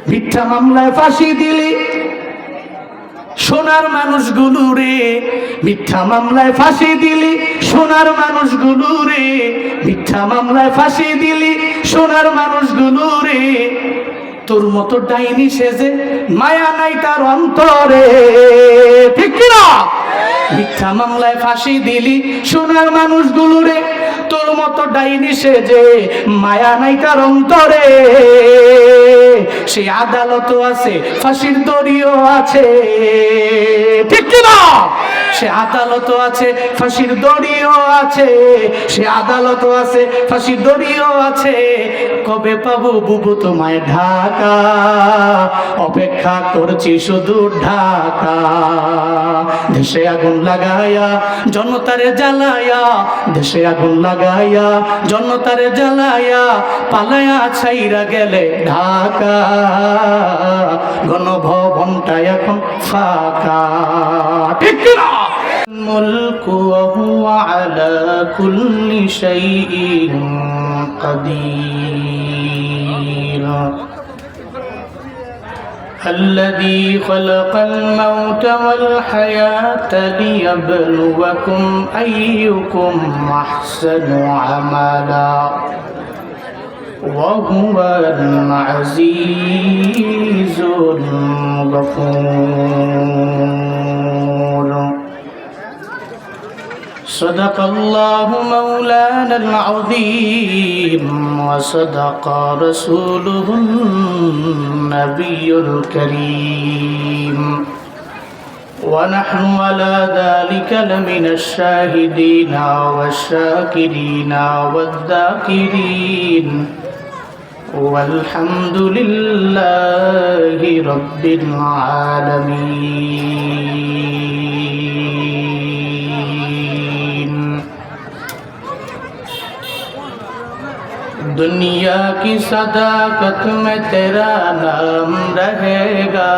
মিথ্যা মামলায় ফাঁসি দিলি সোনার মানুষগুলো রে, মিথ্যা মামলায় ফাঁসি দিলি সোনার মানুষগুলো রে, মিথ্যা মামলায় ফাঁসি দিলি সোনার মানুষগুলো রে। তোর মতো ডাইনি সেজে মায়া নাই তার অন্তরে, ঠিক কিনা? মিথ্যা মামলায় ফাঁসি দিলি সোনার মানুষগুলো রে, তোর মতো ডাইনি সেজে মায়া নাই তার অন্তরে। সে আদালতও আছে, ফাঁসির দড়িও আছে, ঠিক কিনা? সে আদালতও আছে, ফাঁসির দড়িও আছে, সে আদালতও আছে, ফাঁসির দড়িও আছে। কবে পাবো বুবু তোমায় ঢাকা, অপেক্ষা করছি শুধু ঢাকা। দেশে আগুন লাগায়া জনতারে জ্বালায়া, দেশে আগুন লাগায়া জনতারে জ্বালায়া, পালায়া ছাইরা গেলে ঢাকা, গণভবনটা এখন ফাঁকা, ঠিক কিনা? মুলকু ওয়া হুয়া আলা কুল্লি শাইইন কাদির। الذي خلق الموت والحياة ليبلوكم أيكم أحسن عملا وهو العزيز الغفور. صدق الله مولانا العظيم وصدق رسوله النبي الكريم ونحن على ذلك لمن الشاهدين والشاكرين والذاكرين والحمد لله رب العالمين. दुनिया की सदाकत में तेरा नाम रहेगा,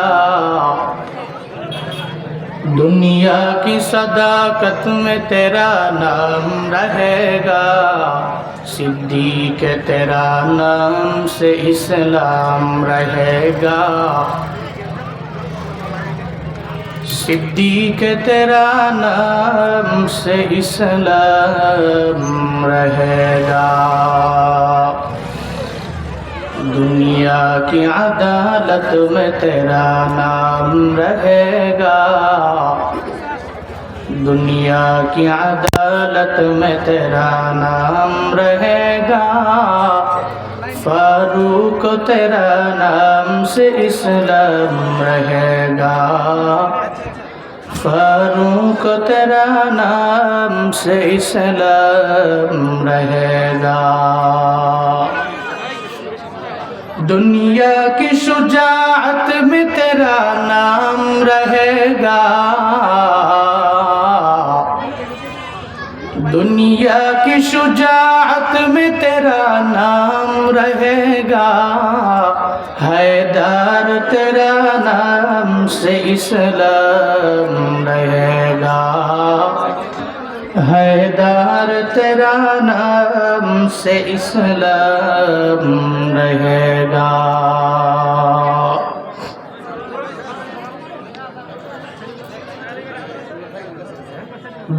दुनिया की सदाकत में तेरा नाम रहेगा, सिद्दीक तेरा नाम से इस्लाम रहेगा, सिद्दीक तेरा नाम से इस्लाम रहेगा। दुनिया की अदालत में तेरा नाम रहेगा, दुनिया की अदालत में तेरा नाम रहेगा, फारूक तेरा नाम से इस्लाम रहेगा, फारूक तेरा नाम से इस्लाम रहेगा। दुनिया की शुजाअत में तेरा नाम रहेगा, दुनिया की शुजाअत में तेरा नाम रहेगा, हैदर तेरा नाम से इस्लाम रहेगा, हैदर तेरा नाम से इस्लाम रहेगा।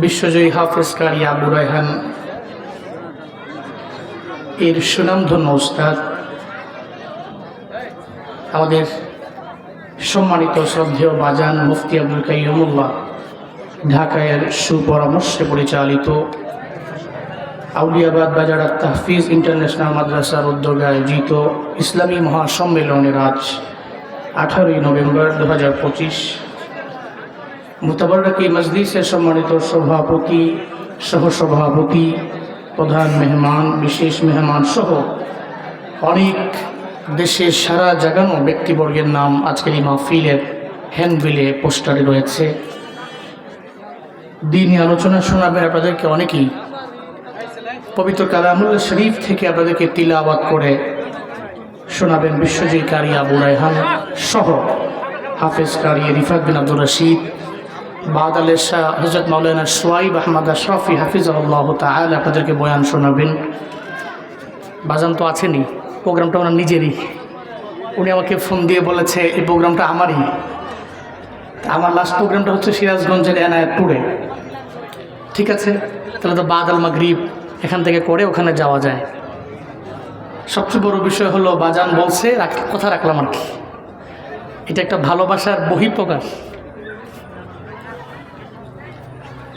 বিশ্বজয়ী হাফেজ কারি আবু রায়হান এর সুনামধন্য উস্তাদ, আমাদের সম্মানিত শ্রদ্ধেয় বাজান মুফতি আব্দুল কাইয়ুমুল্লাহ ঢাকায়ের সুপরামর্শে পরিচালিত আউলিয়াবাদ বাজার তাহফিজ ইন্টারন্যাশনাল মাদ্রাসার উদ্যোগে আয়োজিত ইসলামী মহাসম্মেলনের আজ 18ই নভেম্বর 2025 মুতাবাররকি মজলিসের সম্মানিত সভাপতি, সহসভাপতি, প্রধান মেহমান, বিশেষ মেহমান সহ অনেক দেশের সারা জাগানো ব্যক্তিবর্গের নাম আজকের এই মাহফিলের হ্যান্ডবিলে পোস্টারে রয়েছে। দিনী আলোচনা শোনাবেন আপনাদেরকে অনেকেই, পবিত্র কালামুল্লাহ শরীফ থেকে আপনাদেরকে তিলাওয়াত করে শোনাবেন বিশ্বজয়ী কারি আবু রায়হান সহ হাফেজ কারি রিফাত বিন আব্দুর রশিদ, বাদ আল শাহ হযরত মাওলানা সোয়াইব আহমদ আশরাফি হাফিজাহুল্লাহ তাআলা আপনাদেরকে বয়ান শোনাবেন। বাজান তো আছেনই, প্রোগ্রামটা ওনার নিজেরই, উনি আমাকে ফোন দিয়ে বলেছে এই প্রোগ্রামটা আমারই। আমার লাস্ট প্রোগ্রামটা হচ্ছে সিরাজগঞ্জের এনায়েতপুরে। ঠিক আছে, তাহলে তো বাদ আল মাগরিব এখান থেকে করে ওখানে যাওয়া যায়। সবচেয়ে বড় বিষয় হলো বাজান বলছে, কথা রাখলাম আর কি। এটা একটা ভালোবাসার বহিঃপ্রকাশ।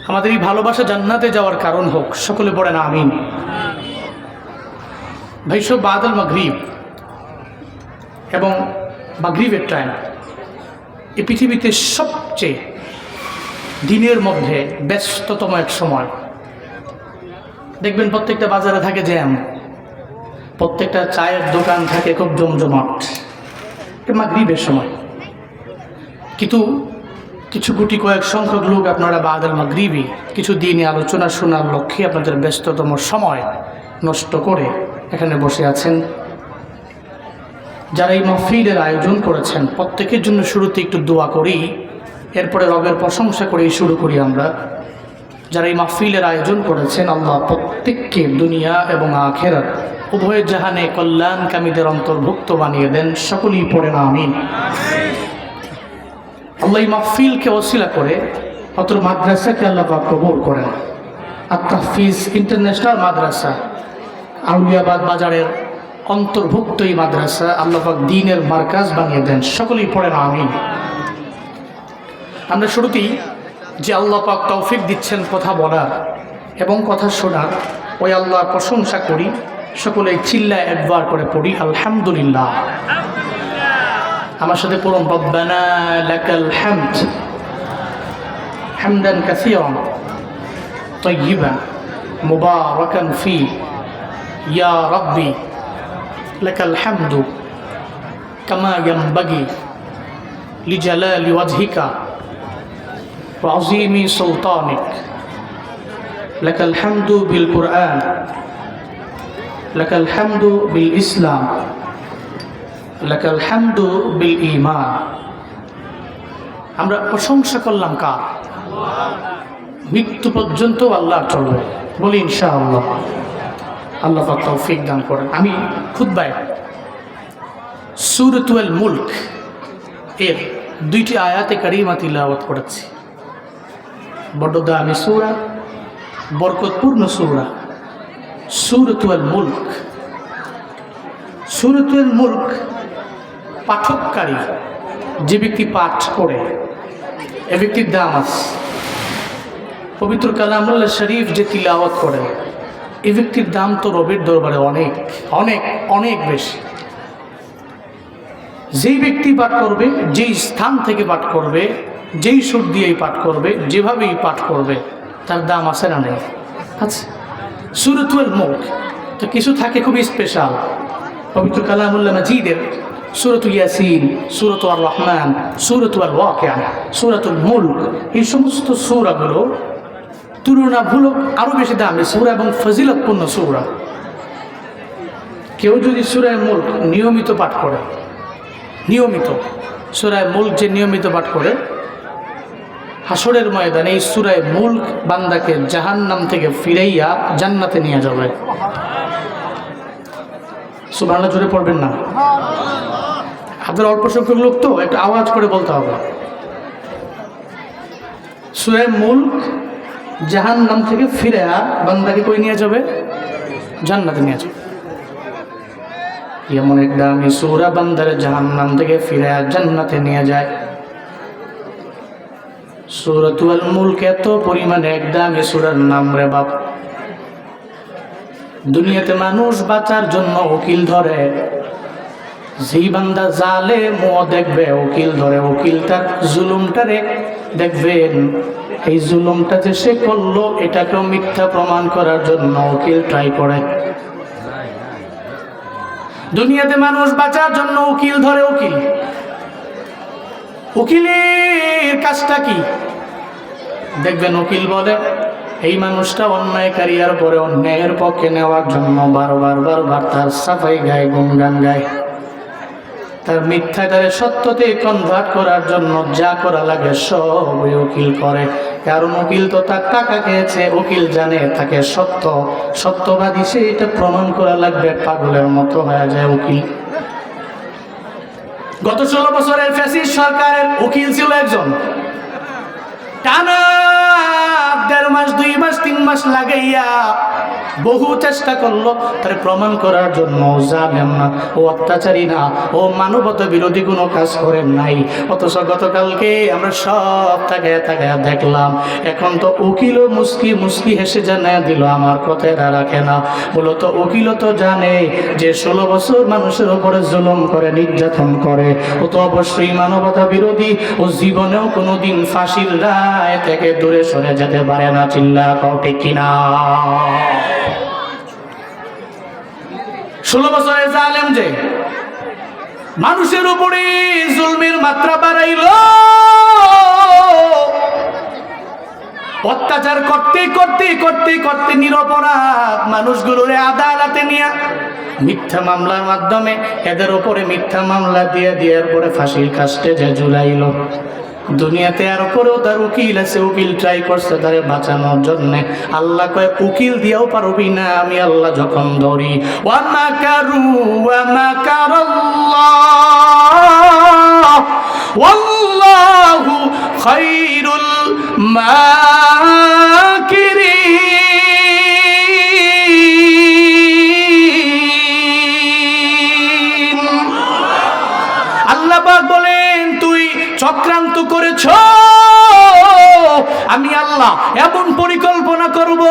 আমাদের এই ভালোবাসা জান্নাতে যাওয়ার কারণ হোক, সকলে পড়ে না আমিন। ভাই সব বাদ আল মাগরিব এবং মাগরিবের টাইম এই পৃথিবীতে সবচেয়ে দিনের মধ্যে ব্যস্ততম এক সময়। দেখবেন প্রত্যেকটা বাজারে থাকে জ্যাম, প্রত্যেকটা চায়ের দোকান থাকে খুব জমজমাট মাগরিবের সময়। কিন্তু কিছু গুটি কয়েক সংখ্যক লোক আপনারা বাদ আল মাগরিবি কিছু দিনই আলোচনা শোনার লক্ষ্যে আপনাদের ব্যস্ততম সময় নষ্ট করে এখানে বসে আছেন। যারা এই মাহফিলের আয়োজন করেছেন প্রত্যেকের জন্য শুরুতে একটু দোয়া করি, এরপরে রবের প্রশংসা করেই শুরু করি আমরা। যারা এই মাহফিলের আয়োজন করেছেন আল্লাহ প্রত্যেককে দুনিয়া এবং আখিরাত উভয় জাহানে কল্যাণকামীদের অন্তর্ভুক্ত বানিয়ে দেন, সকলেই পড়ে না আমিন। আল্লাহ এই মাহফিলকে ওসিলা করে অত মাদ্রাসাকে আল্লাহ পাক কবুল করেন। আত-তাহফিজ ইন্টারন্যাশনাল মাদ্রাসা আউলিয়াবাদ বাজারের অন্তর্ভুক্ত এই মাদ্রাসা আল্লাহ পাক দ্বীনের মার্কাজ বানিয়ে দেন, সকলেই পড়ে না আমিন। আমরা শুরুতেই যে আল্লাহ পাক তৌফিক দিচ্ছেন কথা বলার এবং কথা শোনার, ওই আল্লাহর প্রশংসা করি। সকলে চিল্লায় একবার করে পড়ি আলহামদুলিল্লাহ। আমার সাথে পড়ুন রব্বানা লাকাল হামদ হামদান কাসীরান তাইয়িবান মুবারাকান ফি ইয়া রাব্বি লাকাল হামদু কামা ইয়ানবাগি লিজালালি ওয়াজহিকা ওয়া আযীমি সুলতানিক লাকাল হামদু বিল কুরআন লাকাল হামদু বিল ইসলাম লাকাল হামদু বিল ঈমান। আমরা প্রশংসা করলাম কার? মৃত্যু পর্যন্ত আল্লাহ চলবে, বলি ইনশাআল্লাহ। আল্লাহ পাক তৌফিক দান করেন। আমি খুতবায় সূরাতুল মুলক এর 2টি আয়াতে কারিমা তিলাওয়াত করেছি। বড় দামি সূরা, বরকতপূর্ণ সূরা সূরাতুল মুলক। সূরাতুল মুলক পাঠককারী যে ব্যক্তি পাঠ করে এ ব্যক্তির দাম আছে। পবিত্র কালামুল্লাহ শরীফ যে তিলাওয়াত করে এ ব্যক্তির দাম তো রবের দরবারে অনেক অনেক অনেক বেশি। যেই ব্যক্তি পাঠ করবে, যেই স্থান থেকে পাঠ করবে, যেই সুর দিয়েই পাঠ করবে, যেভাবেই পাঠ করবে, তার দাম আছে না নেই? আচ্ছা, সূরাতুল মুলক তো কিছু থাকে খুবই স্পেশাল। পবিত্র কালামুল্লাহ মাজিদের সূরাতুল ইয়াসিন, সূরাতুল আর রহমান, সূরাতুল ওয়াকিয়া, সূরাতুল মুলক, এই সমস্ত সূরাগুলো তুলনামূলক আরও বেশি দামি সূরা এবং ফজিলতপূর্ণ সূরা। কেউ যদি সূরা মুলক নিয়মিত পাঠ করে, নিয়মিত সূরা মুলক যে নিয়মিত পাঠ করে, হাসরের ময়দানে এই সূরা মুলক বান্দাকে জাহান্নাম থেকে ফিরাইয়া জান্নাতে নিয়ে যাবে। সুবহানাল্লাহ জোরে পড়বেন না? আপনার অল্প সংখ্যক লোক তো একটু আওয়াজ করে বলতে হবে। সূরা মুলক জাহান্নাম থেকে ফিরাইয়া বান্দাকে কই নিয়ে যাবে? জান্নাতে নিয়ে যাবে। এমন এক দামি সূরা বান্দারে জাহান্নাম থেকে ফিরাইয়া জান্নাতে নিয়ে যায়। সূরাতুল মুলক এত পরিমাণে এক দামি সূরার নাম রে বাপ। দুনিয়াতে মানুষ বাঁচার জন্য উকিল ধরে, যেই বান্দা জালেম ও দেখবে উকিল ধরে, উকিল তার জুলুমটারে দেখবেন এই জুলুমটা যে সে করলো এটাকেও মিথ্যা প্রমাণ করার জন্য উকিল ট্রাই করে। দুনিয়াতে মানুষ বাঁচার জন্য উকিল ধরে, উকিলের কাজটা কি দেখবেন? উকিল বলে এই মানুষটা অন্যায়কারী, আর পরে অন্যায়ের পক্ষে নেওয়ার জন্য বারবার তার সাফাই গায়, গুণগান গায়, তার মিথ্যাটারে সত্যতে কনভার্ট করার জন্য যা করা লাগে সব ওই উকিল করে। কারণ উকিল তো তার টাকা খেয়েছে, উকিল জানে তাকে সত্যবাদী, সে এটা প্রমাণ করা লাগবে, পাগলের মতো হয়ে যায় উকিল। গত 16 বছরের ফ্যাসিস্ট সরকারের উকিল ছিল একজন, টানা 1.5 মাস 2 মাস 3 মাস লাগাইয়া বহু চেষ্টা করলো তার প্রমাণ করার জন্য জানেন না ও অত্যাচারী না, ও মানবতা বিরোধী কোনো কাজ করেন নাই। অথচ গতকালকে আমরা সব তাকায় তাকায় দেখলাম, এখন তো উকিলও মুস্কি মুস্কি হেসে জানায় দিল আমার কথা এরা রাখে না। মূলত উকিলও তো জানে যে 16 বছর মানুষের উপরে জুলুম করে, নির্যাতন করে, ও তো অবশ্যই মানবতা বিরোধী, ও জীবনেও কোনোদিন ফাঁসির রায় থেকে দূরে সরে যেতে পারে না। চিল্লা কও ঠিক কিনা? 16 বছরের জালেম যে মানুষের উপরে জুলমের মাত্রা বাড়াইল, অত্যাচার করতে করতে করতে করতে নিরপরাধ মানুষগুলোরে আদালতে নিয়ে মিথ্যা মামলার মাধ্যমে এদের উপরে মিথ্যা মামলা দিয়ে এরপরে ফাঁসির কাস্টে যে ঝুলাইল। দুনিয়াতে আর উপরেও তার উকিল আছে, উকিল ট্রাই করছে তারে বাঁচানোর জন্য। আল্লাহ কয় উকিল দিয়েও পারবি না, আমি আল্লাহ যখন ধরি। ওয়া মাকারু ওয়া মাকারাল্লাহ ওয়াল্লাহু খায়রুল মাকিরিন। আল্লাহ পাক বলেন তুই চক্রান্ত করেছ, আমি আল্লাহ এমন পরিকল্পনা করব,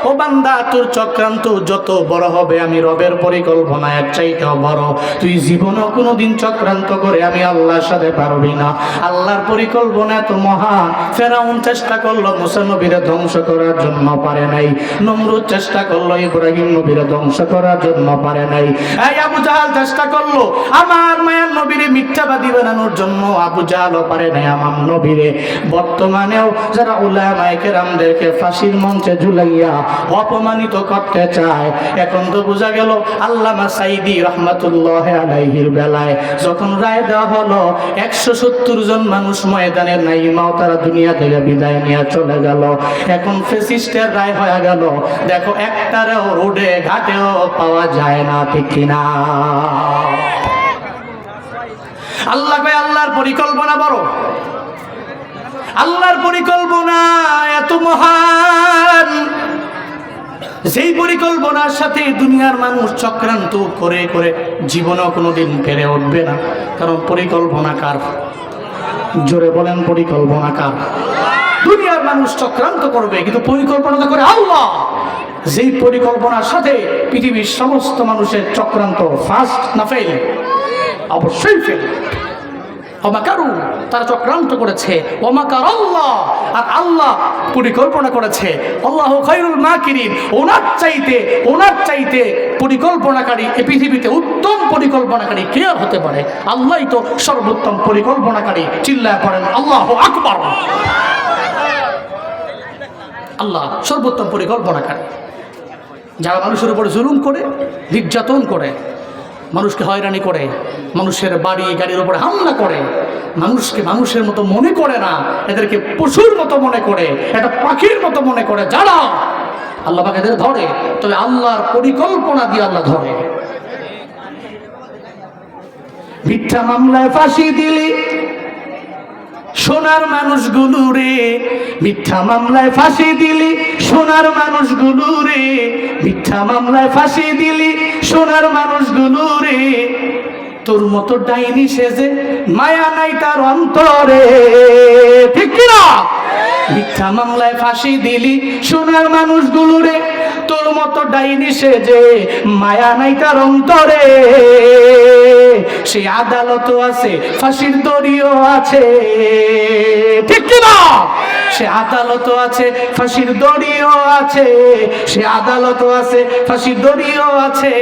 ও বান্দা তোর চক্রান্ত যত বড় হবে আমি রবের পরিকল্পনা এর চাইতেও বড়। তুই জীবনেও কোনোদিন চক্রান্ত করে আমি আল্লাহর সাথে পারবি না। আল্লাহর পরিকল্পনা এত মহান। ফেরাউন চেষ্টা করলো মুসা নবীরে ধ্বংস করার জন্য, পারে নাই। নমরুদ চেষ্টা করলো ইব্রাহিম নবীরে ধ্বংস করার জন্য, পারে নাই। এই আবু জাহাল চেষ্টা করলো আমার মায়ের নবীরে মিথ্যাবাদী বানানোর জন্য, আবু জাহালও পারে নাই আমার নবীরে। বর্তমানেও যারা উলামায়ে কেরামদেরকে ফাঁসির মঞ্চে ঝুলাইয়া অপমানিত করতে চায়, এখন তো বোঝা গেল আল্লামা সাঈদী রাহমাতুল্লাহ আলাইহির বেলায় যখন রায় দেওয়া হলো 170 জন মানুষ ময়দানে নাই, মাও তারা দুনিয়া থেকে বিদায় নিয়ে চলে গেল। এখন ফ্যাসিস্টের রায় হয়ে গেল, দেখো একটারেও রোডে ঘাটেও পাওয়া যায় না, ঠিক কিনা? আল্লাহ কয় আল্লাহর পরিকল্পনা বড়, আল্লাহর পরিকল্পনা এত মহান, যেই পরিকল্পনার সাথে দুনিয়ার মানুষ চক্রান্ত করে করে জীবনেও কোনোদিন পেরে উঠবে না। কারণ পরিকল্পনা কার? জোরে বলেন, পরিকল্পনা কার? দুনিয়ার মানুষ চক্রান্ত করবে কিন্তু পরিকল্পনা তো করে আল্লাহ। যেই পরিকল্পনার সাথে পৃথিবীর সমস্ত মানুষের চক্রান্ত ফার্স্ট না ফেল? অবশ্যই ফেল। ওমাকারু, তারা চক্রান্ত করেছে, ওমাকার আল্লাহ, আর আল্লাহ পরিকল্পনা করেছে। আল্লাহু খায়রুল মাকিরিন, ওনার চাইতে পরিকল্পনাকারী এই পৃথিবীতে উত্তম পরিকল্পনাকারী কে হতে পারে? আল্লাহই তো সর্বোত্তম পরিকল্পনাকারী। চিল্লায় পড়েন আল্লাহু আকবার। আল্লাহ সর্বোত্তম পরিকল্পনাকারী। যারা মানুষের উপরে জুলুম করে, নির্যাতন করে, মানুষকে হয়রানি করে, মানুষের বাড়ি গাড়ির উপরে হামলা করে, মানুষকে মানুষের মতো মনে করে না, এদেরকে পশুর মতো মনে করে, একটা পাখির মতো মনে করে, যারা আল্লাহ পাক এদের ধরে, তবে আল্লাহর পরিকল্পনা দিয়ে আল্লাহ ধরে। মিথ্যা মামলায় ফাঁসি দিলি সোনার মানুষগুলো রে, মিথ্যা মামলায় ফাঁসি দিলি সোনার মানুষগুলো রে, মিথ্যা মামলায় ফাঁসি দিলি সোনার মানুষগুলো রে। তোর মতো ডাইনি সেজে মায়া নাই তার অন্তরে, ঠিক কিনা? মিথ্যা মামলায় ফাঁসি দিলি সোনার মানুষগুলো রে, তোর মতো ডাইনি সেজে মায়া নাই তার অন্তরে। সে আদালতও আছে, ফাঁসির দড়িও আছে, ঠিক কিনা? সে আদালতও আছে, ফাঁসির দড়িও আছে, সে আদালতও আছে, ফাঁসির দড়িও আছে।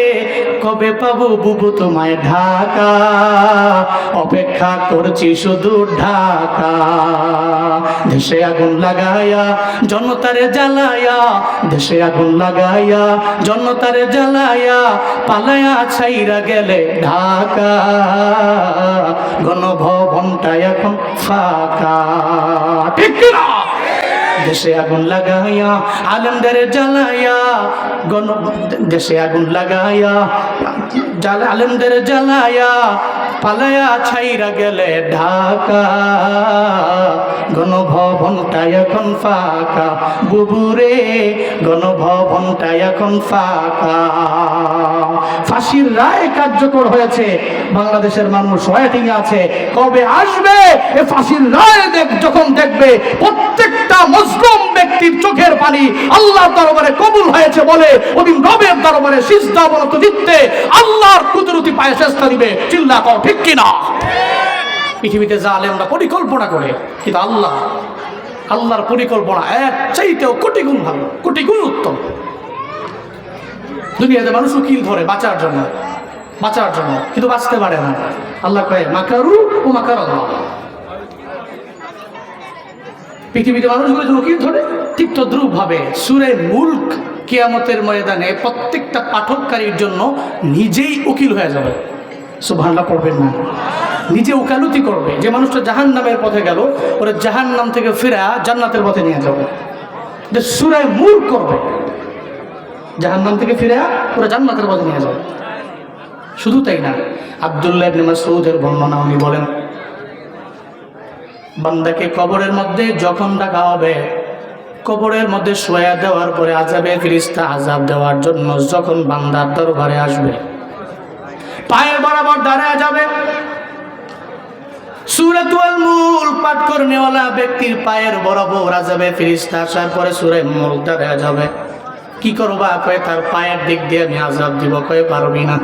কবে পাবো বুবু তোমায় ঢাকা, অপেক্ষা করছি শুধু ঢাকা। দেশে আগুন লাগায়া জনতারে জ্বালায়া, দেশে আগুন লাগায়া জনতারে জ্বালায়া, পালায়া ছাইরা গেলে ঢাকা। গণভবনটা এখন ফাঁকা, ঠিক কিনা? দেশে আগুন লাগাইয়া আলেমদের জ্বালাইয়া, দেশে আগুন লাগাইয়া আলেমদের জ্বালাইয়া, পালায়া ছাইরা গেলে ঢাকা, গণভবনটা এখন ফাঁকা, বুবুরে গণভবনটা এখন ফাঁকা। ফাঁসির রায় কার্যকর হয়েছে, বাংলাদেশের মানুষ ওয়েটিং আছে কবে আসবে এ ফাঁসির রায়। যখন দেখবে প্রত্যেকটা মুসলিম ব্যক্তির চোখের পানি আল্লাহর দরবারে কবুল হয়েছে বলে ওদিন রবের দরবারে সিজদা অবনত দিতে আল্লাহর কুদরতি পায়ে চেষ্টা দিবে। চিল্লা কও ঠিক কিনা? পৃথিবীতে জালেমরা পরিকল্পনা করে, কিন্তু আল্লাহর পরিকল্পনা এর চাইতেও কোটি গুণ ভালো, কোটি গুণ উত্তম। দুনিয়াতে মানুষ উকিল ধরে বাঁচার জন্য, কিন্তু বাঁচতে পারে না। আল্লাহ কয় মাকারু ও মাকার আল্লাহ। পৃথিবীতে মানুষগুলো যে উকিল ধরে, ঠিক তদ্রুপ ভাবে সূরা মুলক কিয়ামতের ময়দানে প্রত্যেকটা পাঠককারীর জন্য নিজেই উকিল হয়ে যাবে। সুবহানাল্লাহ পড়বেন না? নিজে ওকালতি করবে। যে মানুষটা জাহান্নামের পথে গেল, ওরা জাহান্নাম থেকে ফিরা জান্নাতের পথে নিয়ে যাবে। যে সূরা মুলক করবে, জাহান্নাম থেকে ফিরে ওরা জান্নাতের পথে নিয়ে যাবে। শুধু তাই না, আব্দুল্লাহ ইবনে মাসউদের বর্ণনা উনি বলেন, বান্দাকে কবরের মধ্যে যখন ডাকা হবে, কবরের মধ্যে শোয়া দেওয়ার পরে আযাবে ফেরেশতা আযাব দেওয়ার জন্য যখন বান্দার দরবারে আসবে, পায়ের বরাবর দাঁড়ায় যাবে। সূরাতুল মুলক পাঠ করনেওয়ালা ব্যক্তির পায়ের বরাবর আযাবে ফেরেশতা আসার পরে সূরা মুলক দাঁড়ায় যাবে। কি করবা? কয় তার পায়ের দিক দিয়ে আমি আযাব দিব। কয় পারবি না।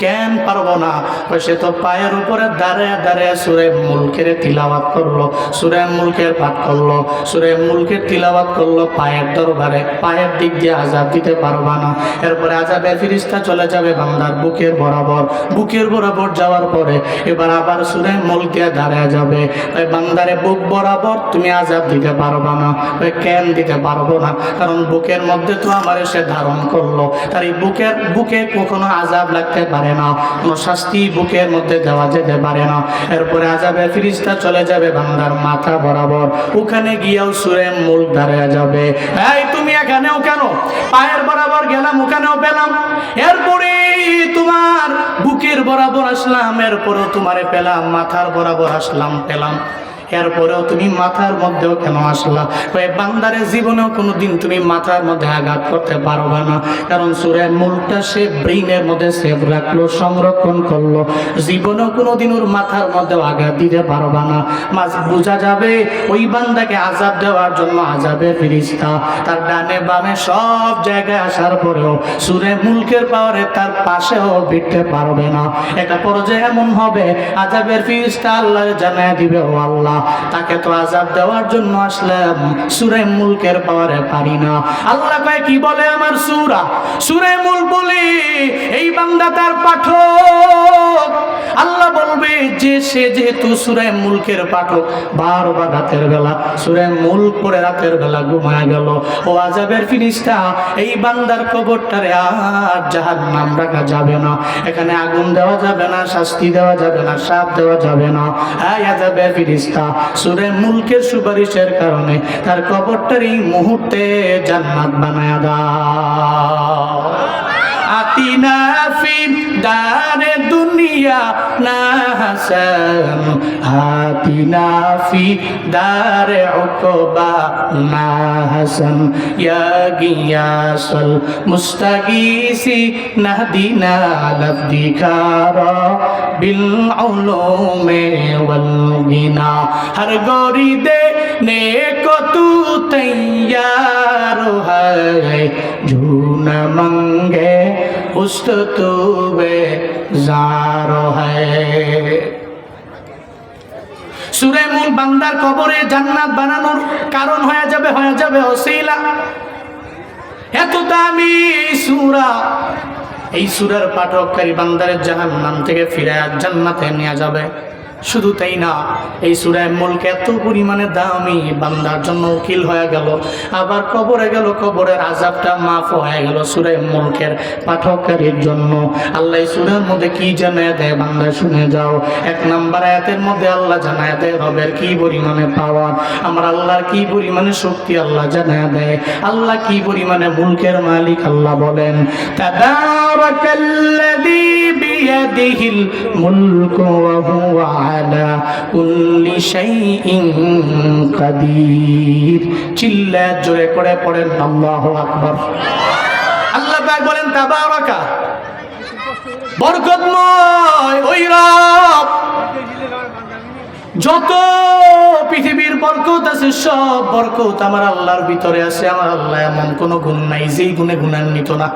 কেন পারবো না? সে তো পায়ের উপরে দাঁড়ায় দাঁড়ায় সূরা মুলকের তিলাওয়াত করলো, সূরা মুলকের পাঠ করলো, সূরা মুলকের তিলাওয়াত করলো পায়ের দরবারে, পায়ের দিক দিয়ে আযাব দিতে পারবা না। এরপরে আযাবে ফেরেশতা চলে যাবে বান্দার বুকের বরাবর, বুকের বরাবর যাওয়ার পরে এবার আবার সূরা মুলক দিয়ে দাঁড়ায় যাবে। ওই বান্দারে বুক বরাবর তুমি আযাব দিতে পারবা না। ওই কেন দিতে পারবো না? কারণ বুকের মধ্যে তো আমার সে ধারণ করলো, তার এই বুকে কখনো আযাব লাগতে পারে না, কোনো শাস্তি বুকের মধ্যে দেওয়া যেতে পারে না। এরপরে আযাবে ফেরেশতা চলে যাবে বান্দার মাথা বরাবর, ওখানে গিয়েও সূরা মুলক দাঁড়ায় যাবে। এই তুমি এখানেও কেন? পায়ের বরাবর গেলাম, ওখানেও পেলাম, এরপরে তোমার বুকের বরাবর আসলাম, এরপরেও তোমারে পেলাম, মাথার বরাবর আসলাম পেলাম, এরপরেও তুমি মাথার মধ্যেও কেন আসলা? ওই বান্দারে জীবনেও কোনোদিন তুমি মাথার মধ্যে আঘাত করতে পারবে না, কারণ সূরা মুলকটা সে ব্রেইনের মধ্যে সেভ রাখলো, সংরক্ষণ করলো, জীবনেও কোনোদিন ওর মাথার মধ্যেও আঘাত দিতে পারবে না। বোঝা যাবে ওই বান্দাকে আযাব দেওয়ার জন্য আযাবে ফেরেশতা তার ডানে বামে সব জায়গায় আসার পরেও সূরা মুলকের পাওয়ারে তার পাশেও বিটতে পারবে না। একটা পর্যায়ে এমন হবে আযাবের ফেরেশতা আল্লাহর জানায় দিবে, ও আল্লাহ তাকে তো আযাব দেওয়ার জন্য আসলাম, সূরা মুলকের পাওয়ারে পারি না। আল্লাহ কয় কি বলে আমার সূরা মুলক বলে এই বান্দা তার পাঠক। আল্লাহ বলবে যে সে যেহেতু সূরা মুলকের পাঠক, বারবার রাতের বেলা সূরা মুলক পড়ে রাতের বেলা ঘুমায় গেল, ও আযাবের ফেরেশতা এই বান্দার কবরটারে আর জাহান্নাম রাখা যাবে না, এখানে আগুন দেওয়া যাবে না, শাস্তি দেওয়া যাবে না, শাপ দেওয়া যাবে না। আযাবের ফেরেশতা সূরা মুলকের সুপারিশের কারণে তার কবরটার এই মুহূর্তে জান্নাত বানায়া দাও। আতিনা ফি দারে দুনিয়া না হাসান, আতিনা ফি দারে উকবা না হাসান, ইয়া গিয়াসুল মুস্তাগীসি নাহদিনা লাফদিকারা বিল উলুমে ওয়াল গিনা, হর গরি দে নেকো তু তৈয়ার है जो न मंगे उस्त तू बेजारो है। সূরা মুলক বান্দার কবরে জান্নাত বানানোর কারণ হয়ে যাবে ওসিলা। এত দামি সূরা, এই সূরার পাঠককারী বান্দারের জাহান্নাম থেকে ফিরে জান্নাতে নিয়ে যাবে। শুধু তাই না, এই সূরা মুলক এত পরিমাণে দামি, বান্দার জন্য উকিল হয়ে গেল, আবার কবরে গেল, কবরের আযাবটা মাফ হয়ে গেল সূরা মুলকের পাঠককারীর জন্য। আল্লাহ সূরার মধ্যে কি জানায় দেয় বান্দা শুনে যাও। 1 নম্বর আয়াতের মধ্যে আল্লাহ জানায় দেয় রবের কি পরিমাণে পাওয়ার, আমার আল্লাহর কি পরিমাণে শক্তি আল্লাহ জানায় দেয়, আল্লাহ কি পরিমাণে মুলকের মালিক। আল্লাহ বলেন তাবারাকাল্লাযী বিয়াদিহিল মুলকু ওয়া হুয়া আলা কুল্লি শাইইন কাদির। চিল্লা জোরে করে পড়েন আল্লাহু আকবার। আল্লাহ পাক বলেন তাবারাকা, বরকতময় ওই রব, যত পৃথিবীর বরকত আছে সব বরকত আমার আল্লাহর ভিতরে আছে। আমার আল্লাহ এমন কোনো গুণ নাই যেই গুণে গুণান্বিত না।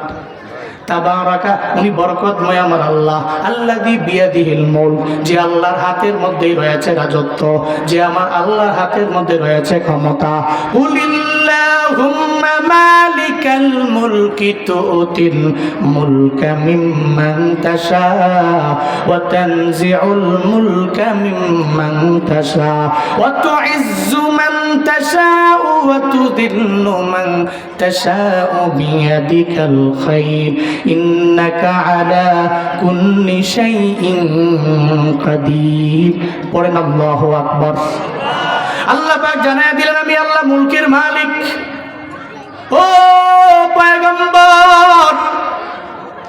তাবারাকা, উনি বরকতময় আমার আল্লাহ। আল্লাযী বিয়াদিহিল মুলক, যে আল্লাহর হাতের মধ্যেই রয়েছে রাজত্ব, যে আমার আল্লাহর হাতের মধ্যে রয়েছে ক্ষমতা। কুলিল্লাহুম্মা মালিকাল মুলকি তুতিল মুলকা মিম্মান তাশা ওয়া তানজিউল মুলকা মিম্মান তাশা ওয়া তুইজ্জু মান তাশা ওয়া তুযিল্লু মান তাশা বিয়াদিকাল খায়র ইন্নাকা আলা কুল্লি শাইইন কাদির। পড়েন আল্লাহু আকবার। আল্লাহ পাক জানায়া দিলেন আমি আল্লাহ মুলকের মালিক। ও পয়গম্বর,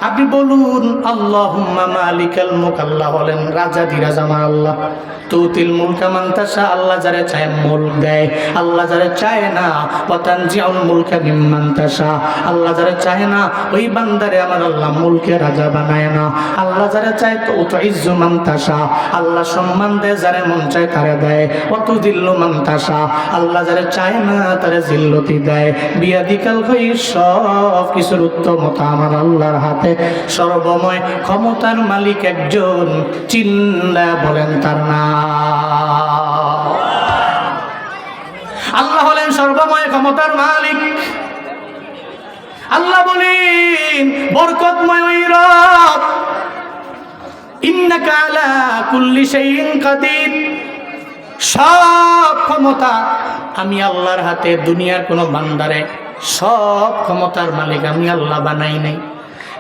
আপনি বলুন আল্লাহুম্মা মালিকাল মুলক। আল্লাহ বলেন রাজা দিরাজ আমার আল্লাহ। তুতিল মুলকা মান তাশা, আল্লাহ যারে চায় মুলক দেয়, আল্লাহ যারে চায় না। ওয়া তানজিউল মুলকা মিম্মান তাশা, আল্লাহ যারে চায় না ওই বান্দারে আমার আল্লাহ মুলকে রাজা বানায় না। আল্লাহ যারে চায় তো তুইজ্জু মান তাশা, আল্লাহ সম্মান দেয় যারে মন চায় তারে দেয়। ওয়া তুযিল্লু মান তাশা, আল্লাহ যারে চায় না তারে জিল্লতি দেয়। বিয়াদিকাল খায়র, সব কিছুর উত্তমতা আমার আল্লাহর হাতে। সর্বময় ক্ষমতার মালিক একজন, চিল্লা বলেন তার নাম। আল্লাহ হলেন সর্বময় ক্ষমতার মালিক। আল্লাহ বলেন বরকতময় ওই রব, ইন্নাকা আলা কুল্লি শাইইন কাদির। সব ক্ষমতা আমি আল্লাহর হাতে। দুনিয়ার কোনো বান্দারে সব ক্ষমতার মালিক আমি আল্লাহ বানাই নাই।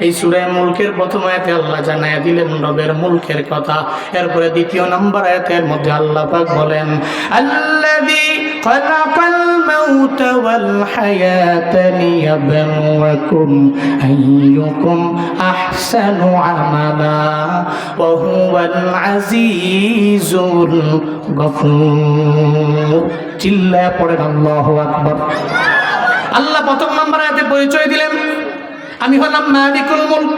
এই সূরা মুলকের প্রথম আয়াতে আল্লাহ জানায়া দিলেন রবের মুলকের কথা। এরপরে দ্বিতীয় নম্বর আয়াতের মধ্যে আল্লাহ পাক বলেন আল্লাযী খালাকাল মাউতা ওয়াল হায়াতা লিয়াবলুয়াকুম আইয়ুকুম আহসানু আমালা ওয়া হুয়াল আজিজুল গফুর। চিল্লায়া পড়েন আল্লাহু আকবার। আল্লাহ প্রথম নম্বর আয়াতে পরিচয় দিলেন আমি হলাম মালিকুল মুলক।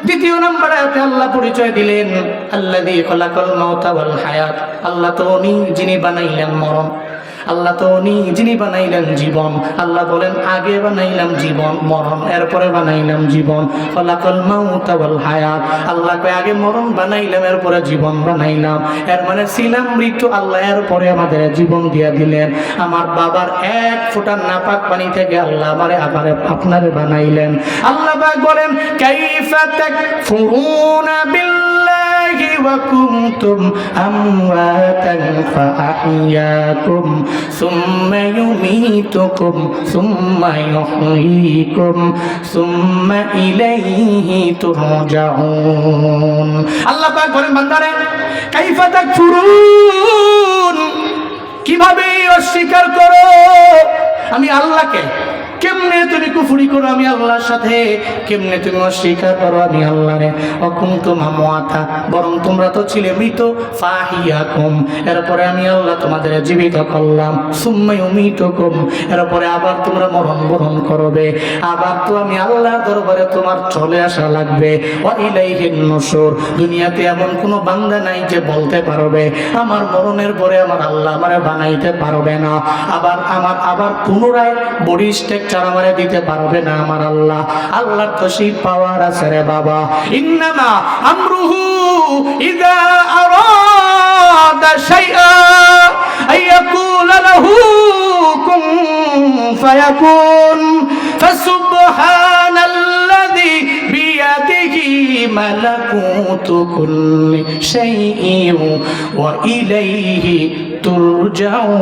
দ্বিতীয় নম্বরে আল্লাহ পরিচয় দিলেন আল্লাযী খালাকাল মাউতা ওয়াল হায়াত, আল্লাহ তো উনি যিনি বানাইলেন মরণ, আল্লাহ তো উনি যিনি বানাইলেন জীবন। আল্লাহ বলেন আগে বানাইলাম জীবন মরণ, এরপরে বানাইলাম জীবন। খালাকাল মাউতা ওয়াল হায়াত, আল্লাহ কয় আগে মরণ বানাইলাম এরপরে জীবন বানাইলাম। এর মানে ছিলাম মৃত্যু, আল্লাহ এরপরে আমাদের জীবন দিয়া দিলেন। আমার বাবার এক ফোঁটা নাপাক পানি থেকে আল্লাহ আমারে আপনারে বানাইলেন। আল্লাহ পাক বলেন কাইফা তাকফুরুনা বিল্লাহি ওয়া কুনতুম আমওয়াতান ফাআহইয়াকুম সুম্মা ইউমীতুকুম সুম্মা ইউহয়ীকুম সুম্মা ইলাইহি তুরজাউন। আল্লাহ পাক বলেন বান্দারে কাইফা তাকফুরুন, কিভাবে অস্বীকার করো আমি আল্লাহকে। কেমনে তুমি কুফরি করো আমি আল্লাহর সাথে, কেমনে তুমি অস্বীকার করো আমি আল্লাহরে। অকুনতুম আমওয়াতা, বরং তোমরা তো ছিলে মৃত। ফাহিয়াকুম, এরপরে আমি আল্লাহ তোমাদের জীবিত করলাম। সুম্মা ইউমীতুকুম, এরপরে আবার তোমরা মরণ বরণ করবে। আবার তো আমি আল্লাহর দরবারে তোমার চলে আসা লাগবে। ওয়া ইলাইহিন নুশুর, দুনিয়াতে এমন কোনো বান্দা নাই যে বলতে পারবে আমার মরণের পরে আমার আল্লাহ আমারে বানাইতে পারবে না। আবার পুনরায় বডি স্ট্রাকচার আমারে দিতে পারবে না আমার আল্লাহ। আল্লাহর তো সেই পাওয়ার আছে রে বাবা। ইন্নামা আমরুহু ইযা আরাদা শাইআ আইয়াকুলা লাহু কুন ফায়াকুন। ফাসুবহানাল্লাযী বিয়াদিহি মালাকুতু কুল্লি শাইইন ওয়া ইলাইহি তুরজাউন।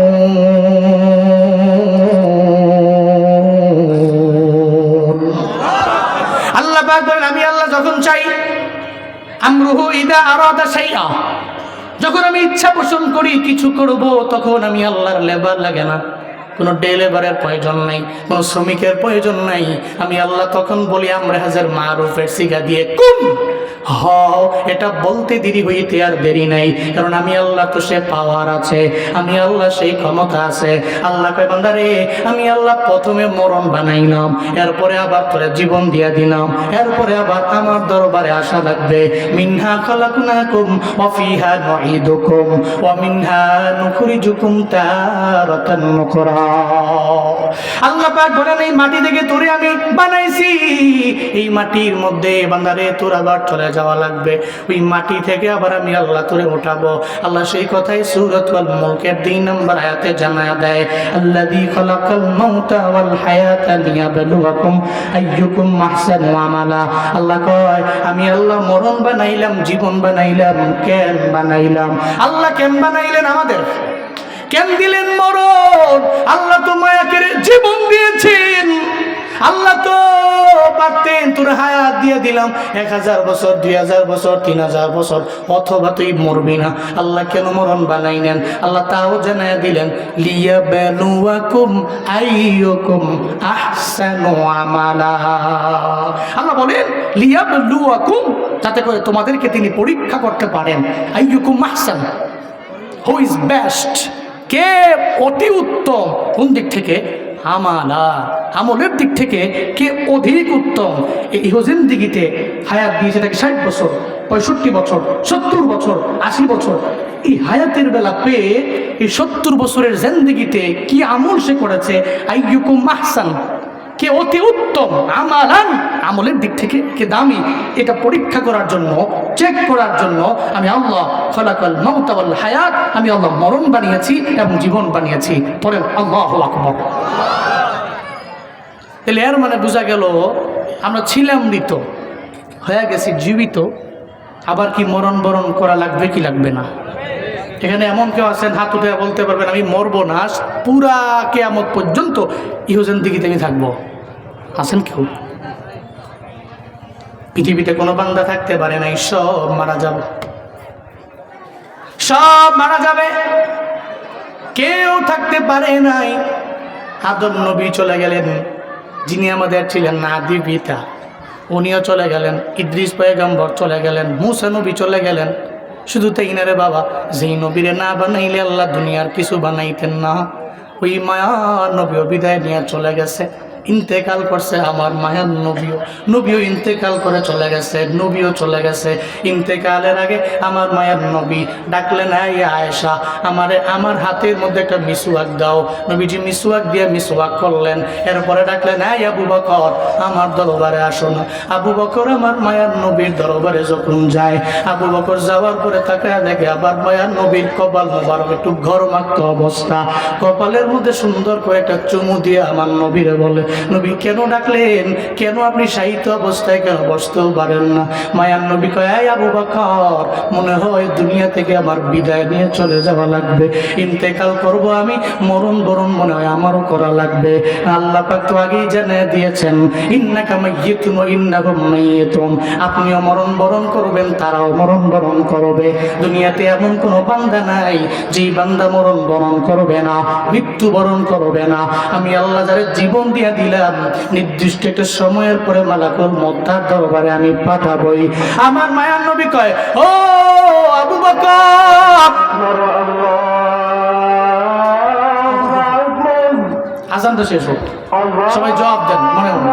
আল্লাহ পাক বলেন আমি আল্লাহ যখন চাই, আমরুহু ইযা আরাদা শাইআ, যখন আমি ইচ্ছা পোষণ করি কিছু করব তখন আমি আল্লাহর লেবার লাগে না, কোনো ডেলিভারের প্রয়োজন নাই, কোনো শ্রমিকের প্রয়োজন নাই। আমি আল্লাহ তখন বলি আমরা হাজার মারুফের সিগা দিয়ে কুন হ, এটা বলতে দেরি হইতে আর দেরি নাই, কারণ আমি আল্লাহ তো সে পাওয়ার আছে, আমি আল্লাহ সেই ক্ষমতা আছে। আল্লাহ কয় বান্দারে আমি আল্লাহ প্রথমে মরণ বানাইলাম, এরপরে আবার তোরে জীবন দিয়া দিলাম, এরপরে আবার আমার দরবারে আসা লাগবে। মিনহা খালাকনাকুম ওয়া ফিহা নুঈদুকুম ওয়া মিনহা নুখরিজুকুম তারাতান নুকরা। আল্লাহ পাক বলেন এই মাটি থেকে তোরে আমি বানাইছি, এই মাটির মধ্যে বান্দারে তোর আবার চলে যাওয়া লাগবে, ওই মাটি থেকে আবার আমি আল্লাহ তোরে উঠাবো। আল্লাহ সেই কথাই সূরাতুল মুলকের 2 নম্বর আয়াতে জানায়া দেয়, আল্লাযী খালাকাল মাউতা ওয়াল হায়াতা লিয়াবলুয়াকুম আইয়ুকুম আহসানু আমালা। আল্লাহ কয় আমি আল্লাহ মরণ বানাইলাম, জীবন বানাইলাম, কেন বানাইলাম? আল্লাহ কেন বানাইলেন আমাদের? কেন দিলেন মরণ? আল্লাহ তো মায়া করে জীবন দিয়েছেন। আল্লাহ তো পারতেন তোর হায়াত দিয়ে দিলাম 1000 বছর, 2000 বছর, 3000 বছর, অথবা তুই মরবি না। আল্লাহ কেন মরণ বানাইলেন? আল্লাহ তাও জানায়া দিলেন, লিয়াবলুয়াকুম আইয়ুকুম আহসানু আমালা। আল্লাহ বলেন লিয়াবলুয়াকুম, যাতে করে তোমাদেরকে তিনি পরীক্ষা করতে পারেন। আইয়ুকুম আহসান, হু ইজ বেস্ট, কে অতি উত্তম, কোন দিক থেকে? আমালা, আমলের দিক থেকে কে অধিক উত্তম। এই জিন্দেগিতে হায়াত দিয়েছে তাকে 60 বছর, 65 বছর, 70 বছর, 80 বছর। এই হায়াতের বেলা পেয়ে এই 70 বছরের জিন্দেগিতে কি আমল সে করেছে? আইয়ুকুম আহসান, কে অতি উত্তম, আমালান, আমলের দিক থেকে কে দামি, এটা পরীক্ষা করার জন্য, চেক করার জন্য আমি আল্লাহ খালাকাল মাউতা ওয়াল হায়াত, আমি আল্লাহ মরণ বানিয়েছি এবং জীবন বানিয়েছি। পড়েন আল্লাহু আকবার। তাহলে এর মানে বোঝা গেল আমরা ছিলাম মৃত, হয়ে গেছি জীবিত, আবার কি মরণ বরণ করা লাগবে কি লাগবে না? এখানে এমন কেউ আছেন হাত উঠে বলতে পারবেন আমি মরবো না, পুরা কিয়ামত পর্যন্ত ইহজিন্দেগিতে আমি থাকবো? আছেন কেউ? পৃথিবীতে কোনো বান্দা থাকতে পারে নাই, সব মারা যাবে, সব মারা যাবে। কেউ থাকতে পারে নাই। আদম নবী চলে গেলেন, যিনি আমাদের ছিলেন আদি পিতা, উনিও চলে গেলেন। ইদ্রিস পয়গম্বর চলে গেলেন, মুসা নবী চলে গেলেন। শুধু তাই না রে বাবা, যেই নবীরে না বানাইলে আল্লাহ দুনিয়ার কিছু বানাইতেন না, ওই মায়া নবীও বিদায় নিয়ে চলে গেছে, ইন্তেকাল করছে। আমার মায়ার নবীও ইন্তেকাল করে চলে গেছে, নবীও চলে গেছে। ইন্তেকালের আগে আমার মায়ার নবী ডাকলেন, আয়েশা আমার হাতের মধ্যে একটা মিসওয়াক দাও। নবীজি মিসওয়াক দিয়ে মিসওয়াক করলেন। এরপরে ডাকলেন, আবু বকর আমার দরবারে আসুন। আবু বকর আমার মায়ার নবীর দরবারে যখন যায়, আবু বকর যাওয়ার পরে তাকায় দেখে আবার মায়ার নবীর কপাল মোবারক একটু ঘরমাক্ত অবস্থা। কপালের মধ্যে সুন্দর করে একটা চুমু দিয়ে আমার নবীরে বলে, নবী কেন ডাকলেন? কেন আপনি সাহিত্য অবস্থায় কেন বসতেও পারেন না? মায়ার নবী কয়, আবু বকর মনে হয় দুনিয়া থেকে আমার বিদায় নিয়ে চলে যাওয়া লাগবে, ইন্তেকাল করব আমি, মরণ বরণ মনে হয় আমারও করা লাগবে। আল্লাহ পাক তো আগেই জানিয়ে দিয়েছেন, ইন্নাকা মাইয়িতুন ওয়া ইন্নাহুম মাইয়িতুন, আপনিও মরণ বরণ করবেন, তারাও মরণ বরণ করবে। দুনিয়াতে এমন কোনো বান্দা নাই যেই বান্দা মরণ বরণ করবে না, মৃত্যু বরণ করবে না। আমি আল্লাহ যারে জীবন দিয়ে দিলাম, নির্দিষ্ট একটা সময়ের পরে মালাকুল মউত তার দরবারে আমি পাঠাবই। আমার মায়ার নবী কয়, ও আবু বকর, আজান তো শেষ হোক, সবাই জবাব দেন মনে মনে।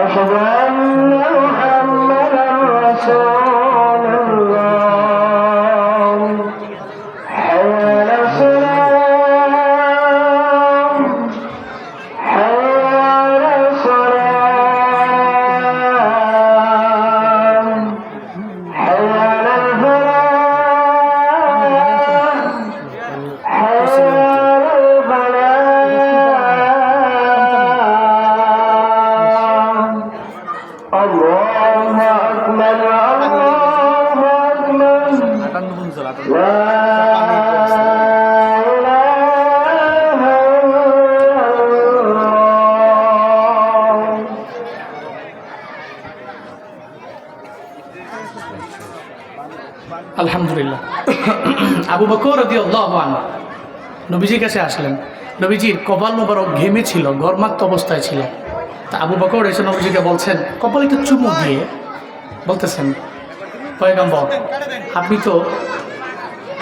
أشهد أن محمدا رسول الله আলহামদুলিল্লাহ। আবু বকর রাদিয়াল্লাহু আনহু নবীজির কাছে আসলেন। নবীজির কপাল মোবারক ঘেমে ছিল, গরমাক্ত অবস্থায় ছিল। তা আবু বকর এসে নবীজিকে বলছেন, কপালে একটু চুমু দিয়ে বলতেছেন, পয়গম্বর আপনি তো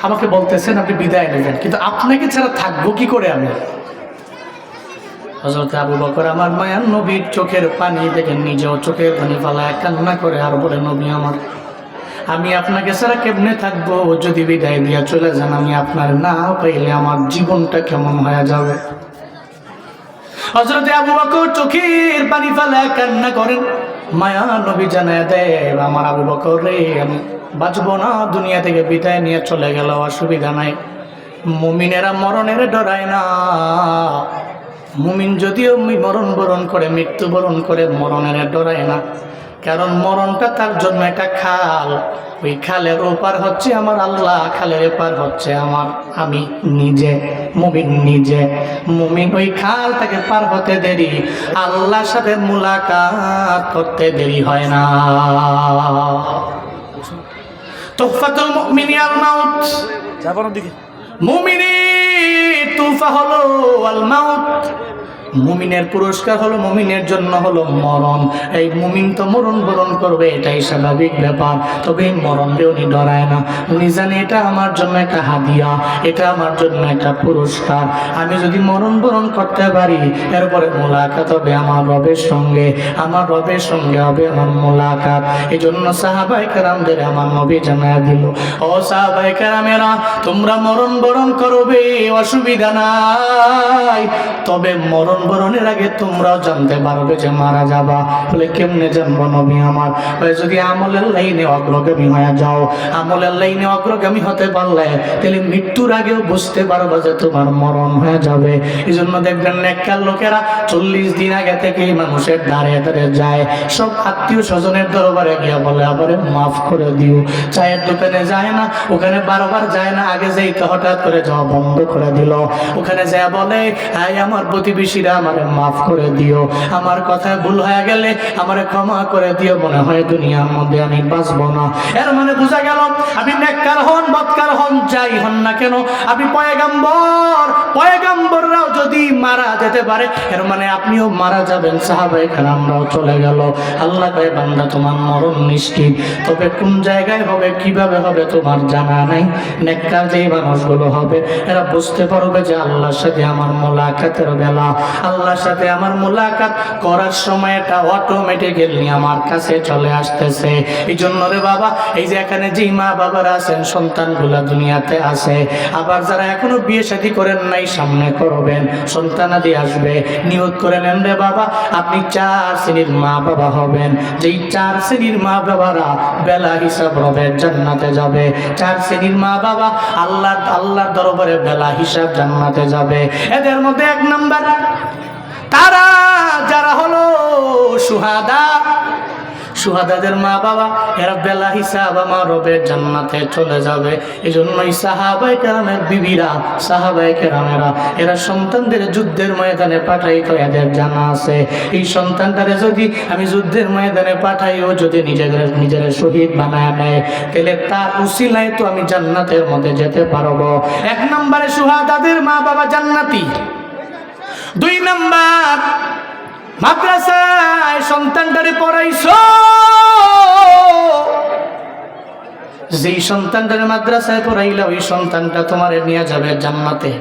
আমাকে বলতেছেন আপনি বিদায় নেবেন, কিন্তু আপনাকে ছাড়া থাকবো কি করে আমি? হযরত আবু বকর আমার মায়ার নবীর চোখের পানি দেখে নিজেও চোখের পানি ফালায় কান্না করে আর বলে, নবী আমার, আমি আপনাকে ছাড়া কেমনে থাকবো? যদি বিদায় দিয়া চলে যান, আমি আপনার না পাইলে আমার জীবনটা কেমন হয়ে যাবে? হযরত আবু বকর চোখের পানি ফেলে কান্না করেন। মায়া নবী জানায় দেয়, আমার আবু বকর রে, আমি বাঁচবো না, দুনিয়া থেকে বিদায় নিয়ে চলে গেল, অসুবিধা নাই। মুমিনেরা মরণের ডরায় না। মুমিন যদিও মরণ বরণ করে, মৃত্যুবরণ করে, মরণের ডরায় না। কারণ মরণটা তার জন্য একটা খাল, ওই খালের ওপার হচ্ছে আমার আল্লাহ, খালের এপার হচ্ছে আমি নিজে, মুমিন নিজে। মুমিন ওই খাল তাকে পার হতে দেরি, আল্লাহর সাথে মুলাকাত করতে দেরি হয় না। তুহফাতুল মুমিনি আল মাউত, মুমিনের তুফা হলো আল মাউত। মুমিনের পুরস্কার হলো, মুমিনের জন্য হলো মরণ। এই মুমিন তো মরণ বরণ করবে, এটাই স্বাভাবিক ব্যাপার। তবে এই মরণকে উনি ডরায় না। উনি জানে এটা আমার জন্য একটা হাদিয়া, এটা আমার জন্য একটা পুরস্কার। আমি যদি মরণ বরণ করতে পারি, এরপরে মোলাকাত হবে আমার রবের সঙ্গে, আমার রবের সঙ্গে হবে আমার মোলাকাত। এই জন্য সাহাবায়ে কেরামদের আমার নবী জানায় দিল, ও সাহাবায়ে কেরামেরা, তোমরা মরণ বরণ করবে, অসুবিধা নাই, তবে মরণ বরণের আগে তোমরাও জানতে পারবে যে মারা যাবা। বলে কেমনে জানবো নবী আমার? যদি আমলের লাইনে অগ্রগামী হয়ে যাও, আমলের লাইনে অগ্রগামী হতে পারলে তাহলে মৃত্যুর আগেও বুঝতে পারবে যে তোমার মরণ হয়ে যাবে। এই জন্য দেখবেন নেককার লোকেরা 40 দিন আগে থেকে মানুষের দাঁড়িয়ে দাঁড়িয়ে যায়, সব আত্মীয় স্বজনের দরবারে গিয়ে বলে, আবারে মাফ করে দিও। চায়ের দোকানে যায় না, ওখানে বারবার যায় না, আগে যাইতে হঠাৎ করে যাওয়া বন্ধ করে দিল। ওখানে যায় বলে, হাই আমার প্রতিবেশীরা, আমারে মাফ করে দিও, আমার কথায় ভুল হয়ে গেলে আমারে ক্ষমা করে দিও, মনে হয় দুনিয়ার মধ্যে আমি বাঁচবো না। এর মানে বোঝা গেল, আপনি নেককার হন, বদকার হন, যাই হন না কেন, আপনি পয়গম্বর, পয়গম্বররাও যদি মারা যেতে পারে, এর মানে আপনিও মারা যাবেন। সাহাবায়ে কেরামরাও চলে গেল। আল্লাহ কয়, বান্দা তোমার মরণ নিশ্চিত, তবে কোন জায়গায় হবে, কিভাবে হবে তোমার জানা নাই। নেককার যেই মানুষগুলো হবে, এরা বুঝতে পারবে যে আল্লাহর সাথে আমার মোলাকাতের বেলা, আল্লাহর সাথে আমার মোলাকাত করার সময় এটা অটোমেটিক্যালি আমার কাছে চলে আসতেছে। এই জন্য রে বাবা, এই যে এখানে যে মা বাবারা আছেন, সন্তানগুলা দুনিয়াতে আছে, আবার যারা এখনো বিয়ে শাদী করেন নাই, সামনে করবেন, সন্তানাদি আসবে, নিয়ত করে নেন রে বাবা, আপনি 4 শ্রেণীর মা বাবা হবেন। যেই 4 শ্রেণীর মা বাবারা বেলা হিসাব হবে জান্নাতে যাবে। 4 শ্রেণীর মা বাবা আল্লাহর দরবারে বেলা হিসাব জান্নাতে যাবে। এদের মধ্যে 1 নাম্বার তারা যারা হলো শুহাদা, শুহাদাদের মা বাবা, এরা বেলা হিসাব আমার রবের জান্নাতে চলে যাবে। এই জন্যই সাহাবায়ে কেরামের বিবিরা, সাহাবায়ে কেরামেরা এরা সন্তানদের যুদ্ধের ময়দানে পাঠাইতো, এদের জানা আছে এই সন্তানটারে যদি আমি যুদ্ধের ময়দানে পাঠাইও, যদি নিজের শহীদ বানায় নেয়, তাহলে তার উসিলায় তো আমি জান্নাতের মধ্যে যেতে পারবো। 1 নম্বরে শুহাদাদের মা বাবা জান্নাতি। 2 নাম্বার, মাদ্রাসায় সন্তানটারে পড়াইছো, যেই সন্তানটারে মাদ্রাসায় পড়াইলা, ওই সন্তানটা তোমারে নিয়ে যাবে জান্নাতে।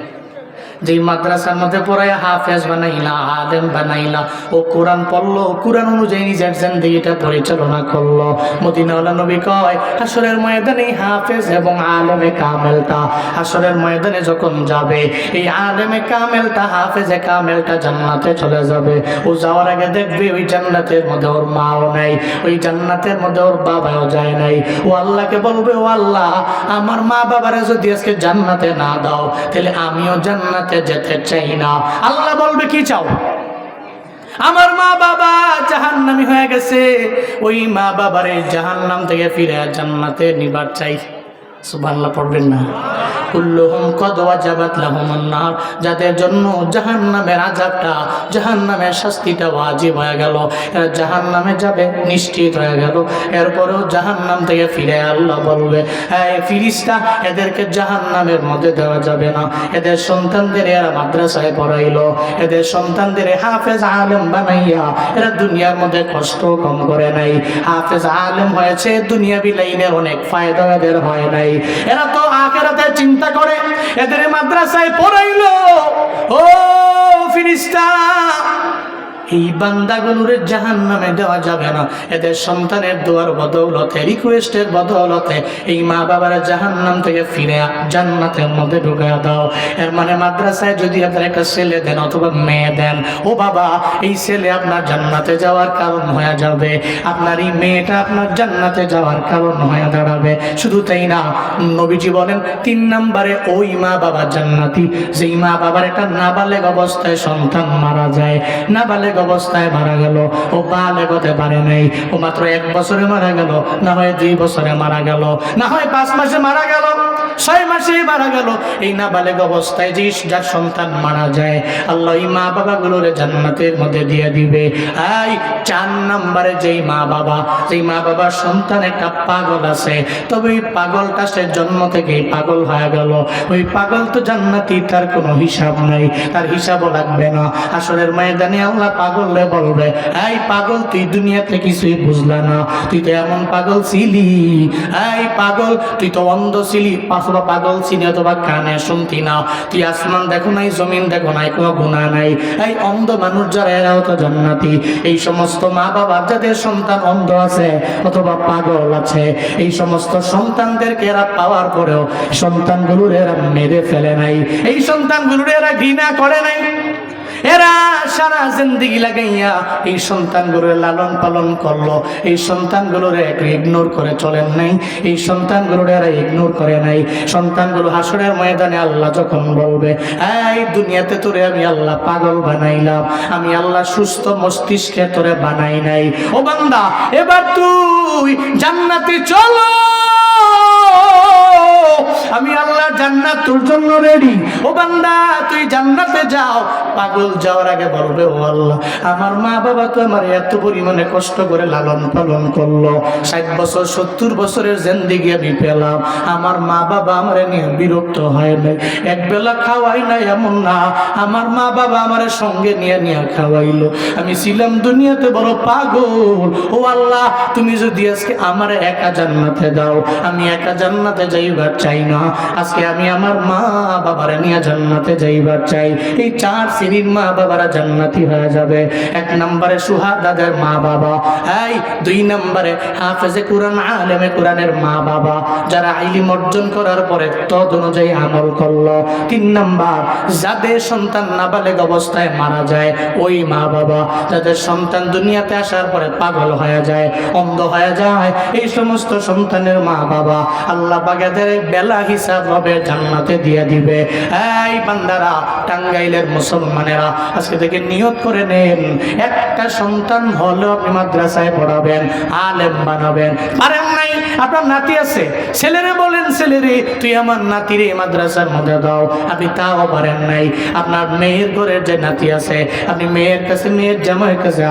যেই মাদ্রাসার মধ্যে পড়াইয়া হাফেজ বানাইলা, আলেম বানাইলা, ও কোরআন পড়লো, কোরআন অনুযায়ী নিজের জিন্দেগিটা পরিচালনা করলো। মদিনাওয়ালা নবী কয়, হাসরের ময়দানে হাফেজ এবং আলেমে কামেলটা হাসরের ময়দানে যখন যাবে, এই আলেমে কামেলটা, হাফেজে কামেলটা জান্নাতে চলে যাবে। ও যাওয়ার আগে দেখবে ওই জান্নাতের মধ্যে ওর মাও নাই, ওই জান্নাতের মধ্যে ওর বাবাও যায় নাই। ও আল্লাহকে বলবে, ও আল্লাহ, আমার মা বাবারা যদি আজকে জান্নাতে না দাও, তাহলে আমিও জান্নাতে যেতে চাই না। আল্লাহ বলবে, কি চাও? আমার মা বাবা জাহান্নামী হয়ে গেছে, ওই মা বাবারে জাহান্নাম থেকে ফিরে জান্নাতে নিবার চাই। সুবহানাল্লাহ পড়বেন না? কুল্লুহুম কদ ওয়াজাবাত লাহুমুন নার, যাদের জন্য জাহান্নামের আযাবটা, জাহান্নামের শাস্তিটা ওয়াজিব হয়ে গেল, এরা জাহান্নামে যাবে নিশ্চিত হয়ে গেল। এরপরেও জাহান্নাম থেকে ফিরে আল্লাহ বলবে, এই ফিরিস্তা, এদেরকে জাহান্নামের মধ্যে দেওয়া যাবে না। এদের সন্তানদের এরা মাদ্রাসায় পড়াইলো, এদের সন্তানদের হাফেজ আলেম বানাইয়া এরা দুনিয়ার মধ্যে কষ্ট কম করে নাই। হাফেজ আলেম হয়েছে, দুনিয়াবি লাইনের অনেক ফায়দা এদের হয় নাই। এরা তো আখিরাতের চিন্তা করে, এদের মাদ্রাসায় পড়াইলো। ও ফিরিস্তা, এই বান্দাগুলোরে জাহান্নামে দেওয়া যাবে না। এদের সন্তানের দোয়ার বদৌলতে, রিকোয়েস্টের বদৌলতে এই মা বাবারা জাহান্নাম থেকে ফিরে জান্নাতের মধ্যে ঢুকিয়ে দাও। এর মানে মাদ্রাসায় যদি আপনার একটা ছেলে দেন অথবা মেয়ে দেন, ও বাবা, এই ছেলে আপনার জান্নাতে যাওয়ার কারণ হয়ে যাবে, আপনার এই মেয়েটা আপনার জান্নাতে যাওয়ার কারণ হয়ে দাঁড়াবে। শুধু তাই না, নবীজি বলেন 3 নম্বরে ওই মা বাবা জান্নাতি, যেই মা বাবার একটা নাবালেগ অবস্থায় সন্তান মারা যায়। নাবালেগ অবস্থায় মারা গেল, ও বালেগ হতে পারে নাই, ও মাত্র 1 বছরে মারা গেল, না হয় 2 বছরে মারা গেল, না হয় 5 মাসে মারা গেল, 6 মাসে মারা গেল। এই নাবালেগ অবস্থায় যে যার সন্তান মারা যায়, আল্লাহ এই মা বাবাগুলোর জান্নাতের মধ্যে দিয়ে দিবে। এই 4 নম্বরে যেই মা বাবার সন্তান একটা পাগল আছে, তবে ওই পাগলটা সে জন্ম থেকেই পাগল হয়ে গেল, ওই পাগল তো জান্নাতি, তার কোনো হিসাব নাই, তার হিসাবও লাগবে না। আসরের ময়দানে আল্লাহ পাগলে বলবে, এই পাগল, তুই দুনিয়াতে কিছুই বুঝলা না, তুই তো এমন পাগল ছিলি, এই পাগল, তুই তো অন্ধ ছিলি, অথবা পাগল ছিলি, অথবা কানে শুনতি না, তুই আসমান দেখো নাই, জমিন দেখো নাই, কোনো গুনাহ নাই। এই অন্ধ মানুষ যারা, এরাও তো জান্নাতি। এই সমস্ত মা বাবা যাদের সন্তান অন্ধ আছে অথবা পাগল আছে, এই সমস্ত সন্তানদেরকে এরা পাওয়ার পরেও সন্তানগুলোর এরা মেরে ফেলে নাই, এই সন্তানগুলোর এরা ঘৃণা করে নাই। এরা সারা জিন্দেগি লাগাইয়া এই সন্তানগুলোর লালন পালন করলো, এই সন্তানগুলোর একটু ইগনোর করে চলেন নাই, এই সন্তানগুলোর এরা ইগনোর করে নাই। সন্তানগুলো হাসরের ময়দানে আল্লাহ যখন বলবে, এই দুনিয়াতে তোরে আমি আল্লাহ পাগল বানাইলাম, আমি আল্লাহ সুস্থ মস্তিষ্কে তোরে বানাই নাই, ও বান্দা এবার তুই জান্নাতে চলো, আমি আল্লাহ জান্নাত তোর জন্য রেডি, ও বান্দা তুই জান্নাতে যাও। পাগল যাওয়ার আগে বলবে, ও আল্লাহ, আমার মা বাবা তো আমার এত পরিমাণে কষ্ট করে লালন পালন করলো, 60 বছর 70 বছরের জিন্দেগি আমি পেলাম, আমার মা বাবা আমার নিয়ে বিরক্ত হয় নাই, একবেলা খাওয়াই নাই এমন না, আমার মা বাবা আমার সঙ্গে নিয়ে নিয়ে খাওয়াইলো, আমি ছিলাম দুনিয়াতে বড় পাগল। ও আল্লাহ, তুমি যদি আজকে আমার একা জান্নাতে দাও, আমি একা জান্নাতে যাইবার চাই না, আজকে আমি আমার মা বাবারে নিয়ে জান্নাতে যাইবার চাই। এই 4 শ্রেণীর মা বাবারা জান্নাতি হয়ে যাবে। 1 নম্বরে সুহাদাদের মা বাবা, এই 2 নম্বরে হাফেজে কোরআন আলেমে কোরআনের মা বাবা, যারা ইলম অর্জন করার পরে তদ অনুযায়ী আমল করলো। 3 নম্বর, যাদের সন্তান নাবালেগ অবস্থায় মারা যায়, ওই মা বাবা, যাদের সন্তান দুনিয়াতে আসার পরে পাগল হয়ে যায়, অন্ধ হয়ে যায়, এই সমস্ত সন্তানের মা বাবা আল্লাহ বাগেদের বেলা হিসাব হবে জান্নাতে দিয়ে দিবে। এই বান্দারা, টাঙ্গাইলের মুসলমানেরা, আজকে থেকে নিয়ত করে নেন, একটা সন্তান হলেও আপনি মাদ্রাসায় পড়াবেন, আলেম বানাবেন। পারেন নাই, আপনার নাতি আছে, ছেলেরে বলেন, ছেলেরে তুই আমার নাতিরে মাদ্রাসার মধ্যে দাও, আপনি তাও পারেন নাই। আপনার মেয়ের ঘরের যে নাতি আছে, আপনি মেয়ের কাছে, মেয়ের জামাইয়ের কাছে